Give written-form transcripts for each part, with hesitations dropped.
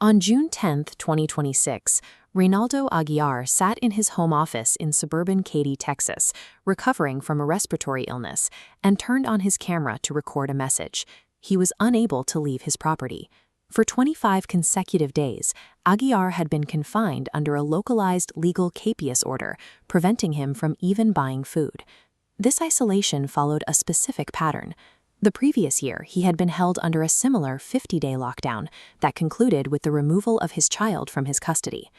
On June 10, 2026, Reynaldo Aguiar sat in his home office in suburban Katy, Texas, recovering from a respiratory illness, and turned on his camera to record a message. He was unable to leave his property. For 25 consecutive days, Aguiar had been confined under a localized legal capias order, preventing him from even buying food. This isolation followed a specific pattern. The previous year, he had been held under a similar 50-day lockdown that concluded with the removal of his child from his custody.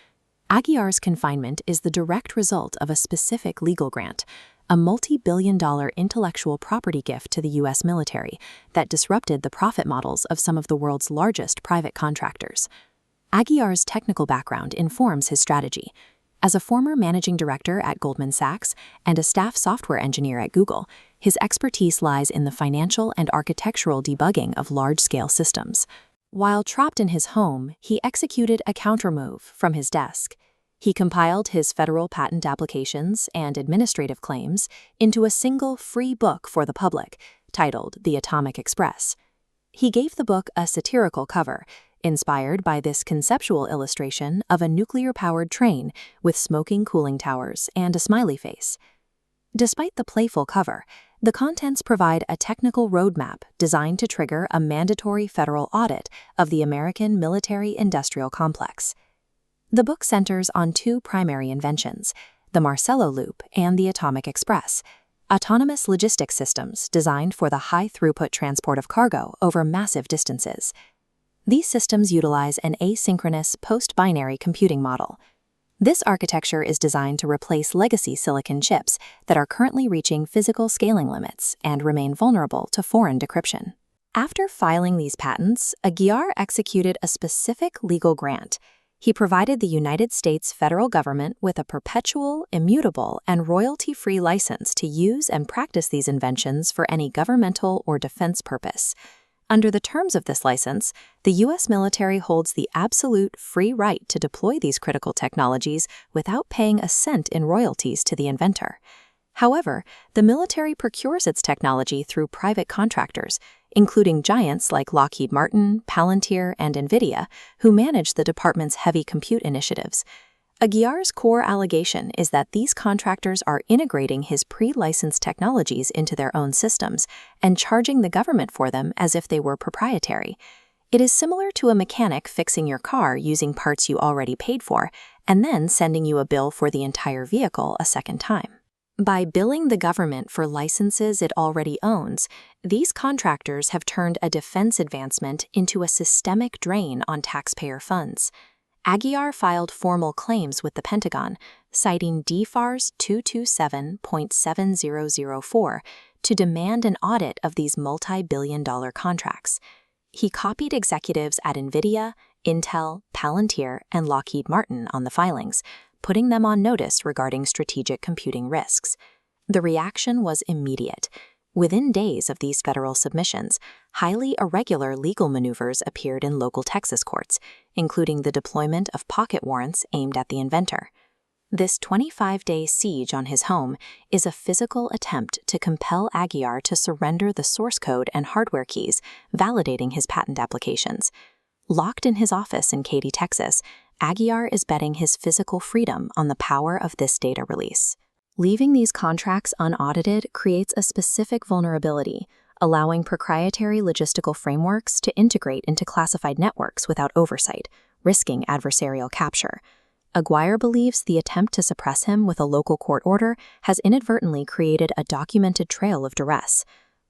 Aguiar's confinement is the direct result of a specific legal grant, a multi-billion-dollar intellectual property gift to the U.S. military that disrupted the profit models of some of the world's largest private contractors. Aguiar's technical background informs his strategy. As a former managing director at Goldman Sachs and a staff software engineer at Google, his expertise lies in the financial and architectural debugging of large-scale systems. While trapped in his home, he executed a countermove from his desk. He compiled his federal patent applications and administrative claims into a single free book for the public, titled The Atomic Express. He gave the book a satirical cover, inspired by this conceptual illustration of a nuclear-powered train with smoking cooling towers and a smiley face. Despite the playful cover, the contents provide a technical roadmap designed to trigger a mandatory federal audit of the American military-industrial complex. The book centers on two primary inventions, the Marcello Loop and the Atomic Express, autonomous logistics systems designed for the high-throughput transport of cargo over massive distances. These systems utilize an asynchronous post-binary computing model. This architecture is designed to replace legacy silicon chips that are currently reaching physical scaling limits and remain vulnerable to foreign decryption. After filing these patents, Aguiar executed a specific legal grant. He provided the United States federal government with a perpetual, immutable, and royalty-free license to use and practice these inventions for any governmental or defense purpose. Under the terms of this license, the U.S. military holds the absolute free right to deploy these critical technologies without paying a cent in royalties to the inventor. However, the military procures its technology through private contractors, including giants like Lockheed Martin, Palantir, and NVIDIA, who manage the department's heavy compute initiatives. Aguiar's core allegation is that these contractors are integrating his pre-licensed technologies into their own systems and charging the government for them as if they were proprietary. It is similar to a mechanic fixing your car using parts you already paid for and then sending you a bill for the entire vehicle a second time. By billing the government for licenses it already owns, these contractors have turned a defense advancement into a systemic drain on taxpayer funds. Aguiar filed formal claims with the Pentagon, citing DFARS 227.7004 to demand an audit of these multi-billion-dollar contracts. He copied executives at NVIDIA, Intel, Palantir, and Lockheed Martin on the filings, putting them on notice regarding strategic computing risks. The reaction was immediate. Within days of these federal submissions, highly irregular legal maneuvers appeared in local Texas courts, including the deployment of pocket warrants aimed at the inventor. This 25-day siege on his home is a physical attempt to compel Aguiar to surrender the source code and hardware keys, validating his patent applications. Locked in his office in Katy, Texas, Aguiar is betting his physical freedom on the power of this data release. Leaving these contracts unaudited creates a specific vulnerability, allowing proprietary logistical frameworks to integrate into classified networks without oversight, risking adversarial capture. Aguiar believes the attempt to suppress him with a local court order has inadvertently created a documented trail of duress.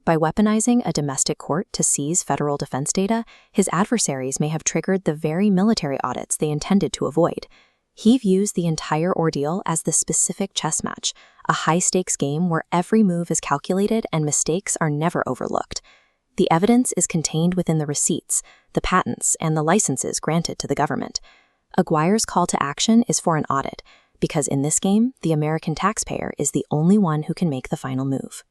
By weaponizing a domestic court to seize federal defense data, his adversaries may have triggered the very military audits they intended to avoid. He views the entire ordeal as the specific chess match, a high-stakes game where every move is calculated and mistakes are never overlooked. The evidence is contained within the receipts, the patents, and the licenses granted to the government. Aguiar's call to action is for an audit, because in this game, the American taxpayer is the only one who can make the final move.